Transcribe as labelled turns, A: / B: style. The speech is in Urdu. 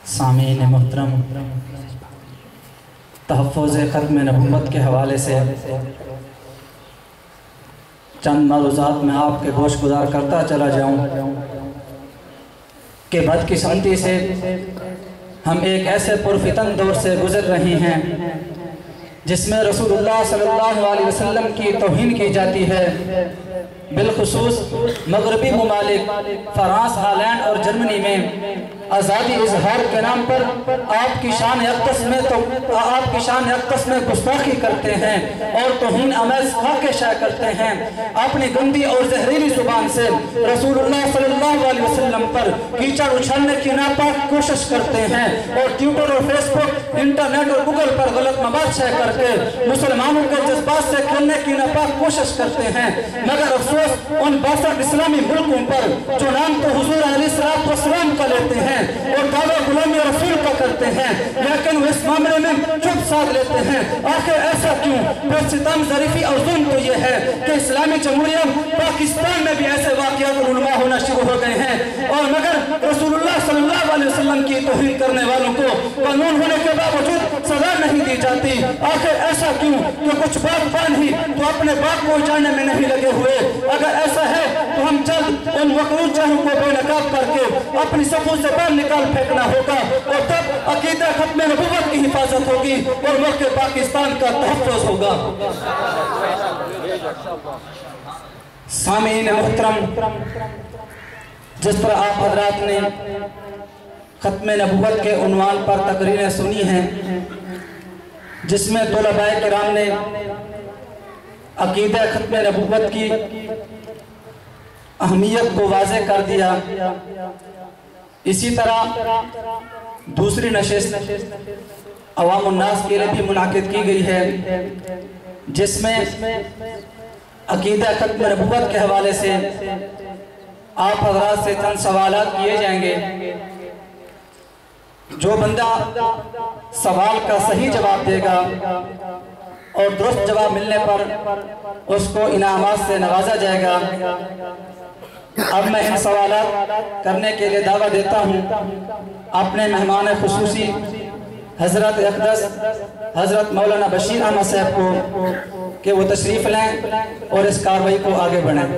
A: سامعین محترم، تحفظ ختم نبوت کے حوالے سے چند ملحوظات میں آپ کے گوش گزار کرتا چلا جاؤں کہ بدقسمتی سے ہم ایک ایسے پرفتن دور سے گزر رہے ہیں جس میں رسول اللہ صلی اللہ علیہ وسلم کی توہین کی جاتی ہے۔ بالخصوص مغربی ممالک فرانس، ہالینڈ اور جرمنی میں آزادی اظہار کے نام پر آپ کی شان اقدس میں گستاخی کرتے ہیں اور توہین آمیز خاکے شائع کرتے ہیں۔ اپنی گندی اور زہریلی زبان سے رسول اللہ صلی اللہ علیہ وسلم پر کیچڑ اچھالنے کی ناپاک کوشش کرتے ہیں اور ٹویٹر اور فیس بک، انٹرنیٹ اور گوگل پر غلط مواد شائع کر کے مسلمانوں کے جذبات سے کھیلنے کی ناپاک کوشش کرتے ہیں۔ مگر افسوس ان 62 اسلامی ملکوں پر جو نام تو حضور علیہ السلام کا لیتے ہیں اور دعویٰ غلامی رسول کا کرتے ہیں، لیکن وہ اس معاملے میں چپ ساتھ لیتے ہیں۔ آخر ایسا کیوں؟ پھر ستم ظریفی اور ظلم تو یہ ہے کہ اسلامی جمہوریہ پاکستان میں بھی ایسے واقعات رونما ہونا شروع ہو گئے ہیں، اور مگر رسول اللہ صلی اللہ علیہ وسلم کی توہین کرنے والوں کو قانون ہونے کے باوجود سزا نہیں دی جاتی۔ آخر ایسا کیوں کہ کچھ باغبان ہی تو اپنے باغ کو اجاڑنے میں نہیں لگے ہوئے؟ اگر ایسا ہے تو ہم جلد ان وقوع جہوں کو بے نقاب کر کے اپنی صفوں سے باہر نکال پھینکنا ہوگا، اور تب عقیدہ ختم نبوت کی حفاظت ہوگی اور ملک پاکستان کا تحفظ ہوگا۔ سامعین محترم، جس طرح آپ حضرات نے ختم نبوت کے عنوان پر تقریریں سنی ہیں جس میں طلباء کرام نے عقیدہ ختم نبوت کی اہمیت کو واضح کر دیا، اسی طرح دوسری نشست عوام الناس کے لیے بھی منعقد کی گئی ہے جس میں عقیدہ ختم نبوت کے حوالے سے آپ حضرات سے چند سوالات کیے جائیں گے۔ جو بندہ سوال کا صحیح جواب دے گا اور درست جواب ملنے پر اس کو انعامات سے نوازا جائے گا۔ اب میں ان سوالات کرنے کے لیے دعویٰ دیتا ہوں اپنے مہمان خصوصی حضرت اقدس حضرت مولانا بشیر احمد صاحب کو کہ وہ تشریف لیں اور اس کارروائی کو آگے بڑھائیں۔